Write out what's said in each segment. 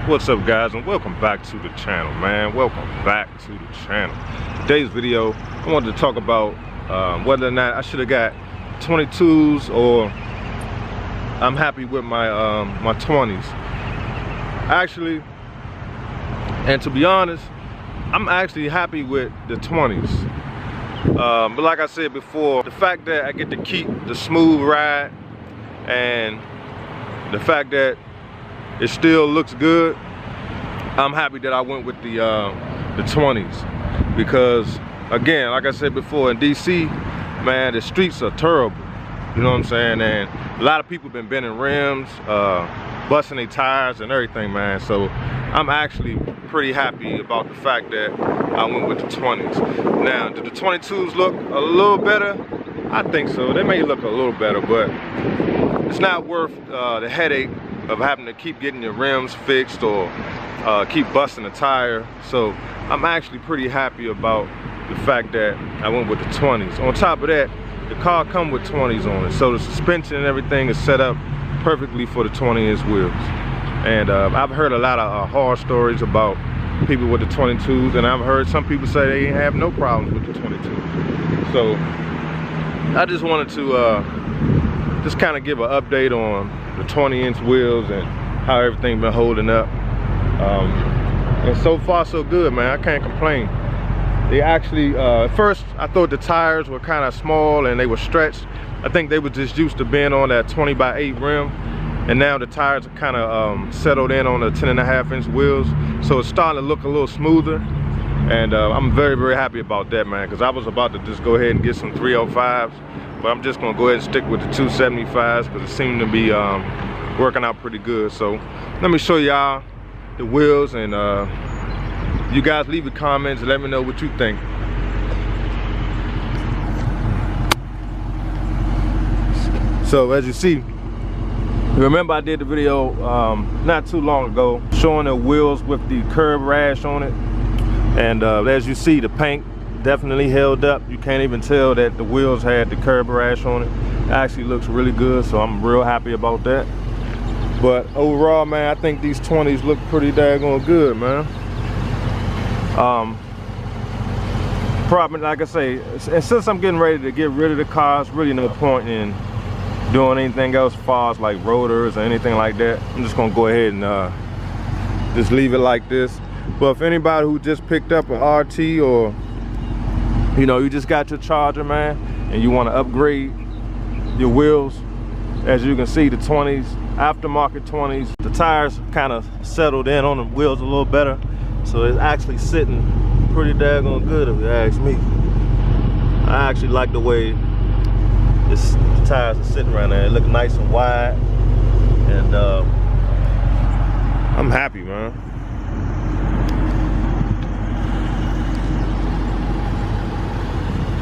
What's up, guys, and welcome back to the channel, man. Welcome back to the channel. Today's video, I wanted to talk about whether or not I should have got 22s or I'm happy with my my 20s. Actually, and to be honest, I'm actually happy with the 20s. But like I said before, the fact that I get to keep the smooth ride and the fact that it still looks good, I'm happy that I went with the 20s, because again, like I said before, in DC, man, the streets are terrible. You know what I'm saying? And a lot of people been bending rims, busting their tires and everything, man. So I'm actually pretty happy about the fact that I went with the 20s. Now, do the 22s look a little better? I think so. They may look a little better, but it's not worth the headache of having to keep getting your rims fixed or keep busting the tire. So I'm actually pretty happy about the fact that I went with the 20s. On top of that, the car come with 20s on it, so the suspension and everything is set up perfectly for the 20-inch wheels. And I've heard a lot of horror stories about people with the 22s, and I've heard some people say they have no problems with the 22s. So I just wanted to just kind of give an update on the 20-inch wheels and how everything been holding up. And so far so good, man. I can't complain. They actually, at first I thought the tires were kind of small and they were stretched. I think they were just used to being on that 20x8 rim, and now the tires are kind of settled in on the 10.5-inch wheels, so it's starting to look a little smoother. And I'm very, very happy about that, man, because I was about to just go ahead and get some 305s, but I'm just gonna go ahead and stick with the 275s because it seemed to be working out pretty good. So let me show y'all the wheels, and you guys leave your comments and let me know what you think. So as you see, remember I did the video not too long ago showing the wheels with the curb rash on it, and as you see, the paint definitely held up. You can't even tell that the wheels had the curb rash on it. It actually looks really good, so I'm real happy about that. But overall, man, I think these 20s look pretty daggone good, man. Probably, like I say, and since I'm getting ready to get rid of the car, it's really no point in doing anything else as far as like rotors or anything like that. I'm just gonna go ahead and just leave it like this. But if anybody who just picked up an RT, or you know, you just got your Charger, man, and you want to upgrade your wheels, as you can see, the 20s, aftermarket 20s, the tires kind of settled in on the wheels a little better, so it's actually sitting pretty daggone good if you ask me. I actually like the way the tires are sitting right now. It look nice and wide, and I'm happy, man.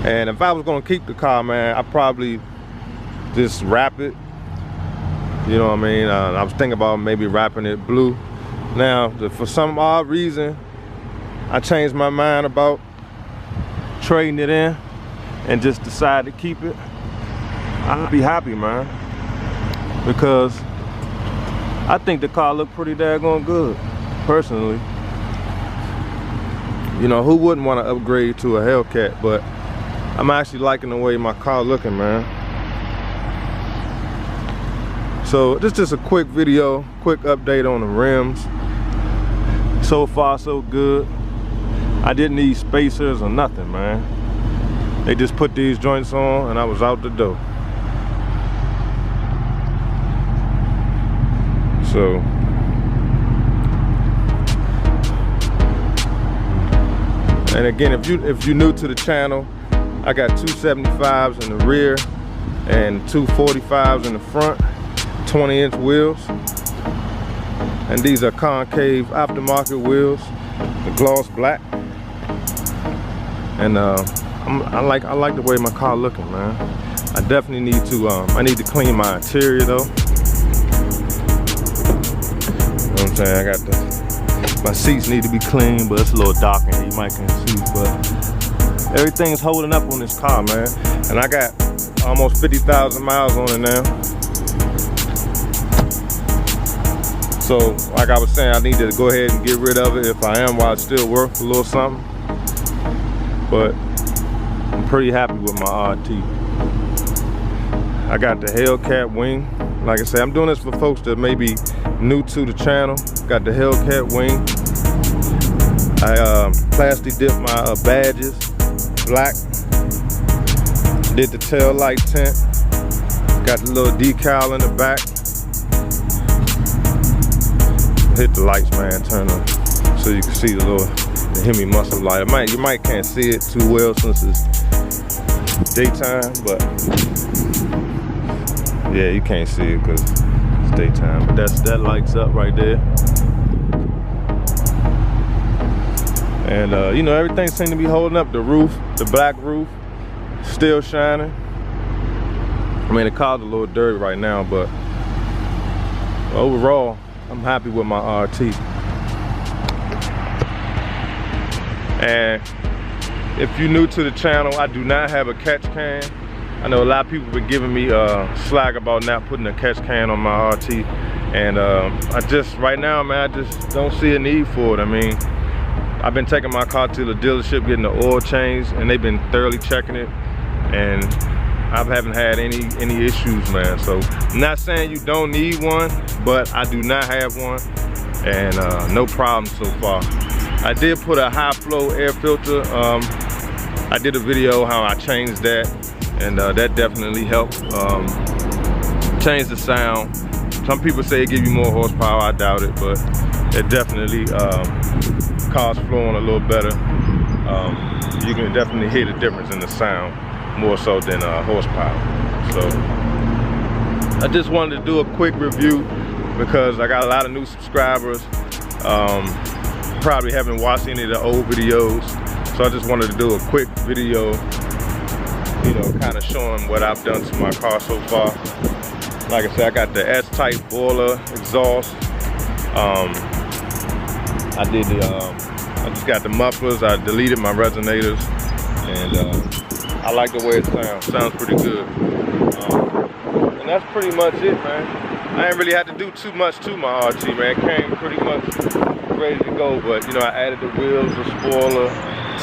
And if I was gonna keep the car, man, I'd probably just wrap it. You know what I mean? I was thinking about maybe wrapping it blue. Now, for some odd reason, I changed my mind about trading it in and just decided to keep it. I'd be happy, man, because I think the car looked pretty daggone good, personally. You know, who wouldn't want to upgrade to a Hellcat? But I'm actually liking the way my car looking, man. So this is just a quick video, quick update on the rims. So far so good. I didn't need spacers or nothing, man. They just put these joints on and I was out the door. So and again, if you're new to the channel, I got 275s in the rear and 245s in the front, 20-inch wheels. And these are concave aftermarket wheels, the gloss black. And I like the way my car looking, man. I definitely need to I need to clean my interior though. You know what I'm saying? I got my seats need to be clean, but it's a little dark in here, you might can't see, but everything's holding up on this car, man. And I got almost 50,000 miles on it now. So like I was saying, I need to go ahead and get rid of it if I am, while it's still worth a little something. But I'm pretty happy with my RT. I got the Hellcat wing. Like I said, I'm doing this for folks that may be new to the channel. Got the Hellcat wing. I plastic dipped my badges black. Did the tail light tint. Got the little decal in the back. Hit the lights, man. Turn them so you can see the Hemi muscle light. You might can't see it too well since it's daytime, but yeah, you can't see it because it's daytime. But that lights up right there. And you know, everything seems to be holding up. The roof, the black roof, still shining. I mean, the car's a little dirty right now, but overall, I'm happy with my RT. And if you're new to the channel, I do not have a catch can. I know a lot of people have been giving me slack about not putting a catch can on my RT. And I just, right now, man, I just don't see a need for it. I mean, I've been taking my car to the dealership, getting the oil changed, and they've been thoroughly checking it. And I haven't had any issues, man. So I'm not saying you don't need one, but I do not have one, and no problem so far. I did put a high flow air filter. I did a video how I changed that, and that definitely helped change the sound. Some people say it gives you more horsepower. I doubt it, but it definitely cars flowing a little better. You can definitely hear the difference in the sound, more so than horsepower. So I just wanted to do a quick review because I got a lot of new subscribers. Probably haven't watched any of the old videos, so I just wanted to do a quick video, you know, kind of showing what I've done to my car so far. Like I said, I got the S-type boiler exhaust. I did I just got the mufflers. I deleted my resonators, and I like the way it sounds. Sounds pretty good. And that's pretty much it, man. I ain't really had to do too much to my RT, man. It came pretty much ready to go, but you know, I added the wheels, the spoiler,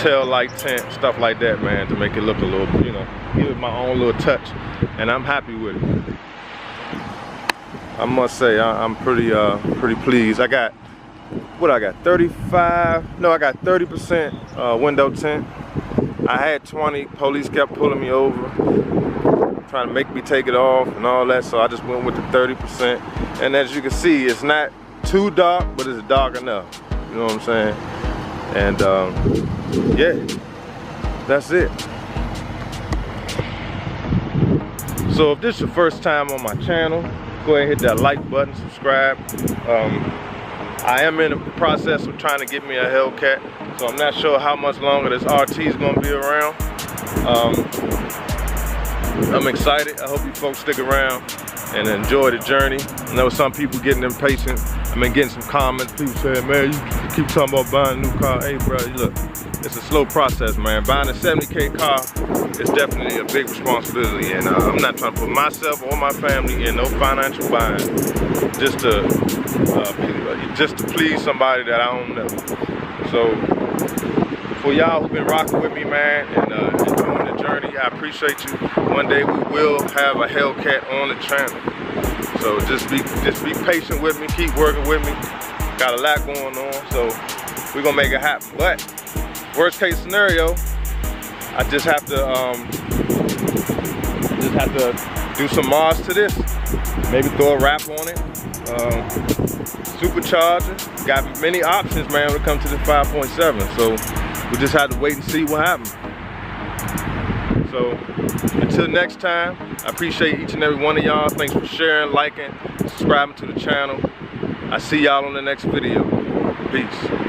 tail light tint, stuff like that, man, to make it look a little, you know, give it my own little touch, and I'm happy with it. I must say, I'm pretty pleased. I got, what I got, 35, no, I got 30% window tint. I had 20, police kept pulling me over, trying to make me take it off and all that, so I just went with the 30%. And as you can see, it's not too dark, but it's dark enough, you know what I'm saying? And yeah, that's it. So if this is your first time on my channel, go ahead and hit that like button, subscribe. I am in the process of trying to get me a Hellcat, so I'm not sure how much longer this RT is going to be around. I'm excited. I hope you folks stick around and enjoy the journey. I know some people getting impatient. I've been getting some comments, people saying, man, you keep talking about buying a new car. Hey, bro, look, it's a slow process, man. Buying a 70K car is definitely a big responsibility, and I'm not trying to put myself or my family in no financial bind just to please somebody that I don't know. So for y'all who've been rocking with me, man, and enjoying the journey, I appreciate you. One day we will have a Hellcat on the channel. So just be patient with me, keep working with me. Got a lot going on, so we're gonna make it happen. But worst case scenario, I just have to do some mods to this. Maybe throw a wrap on it. Supercharger. Got many options, man, when it comes to the 5.7. So we just have to wait and see what happens. So until next time, I appreciate each and every one of y'all. Thanks for sharing, liking, subscribing to the channel. I see y'all on the next video. Peace.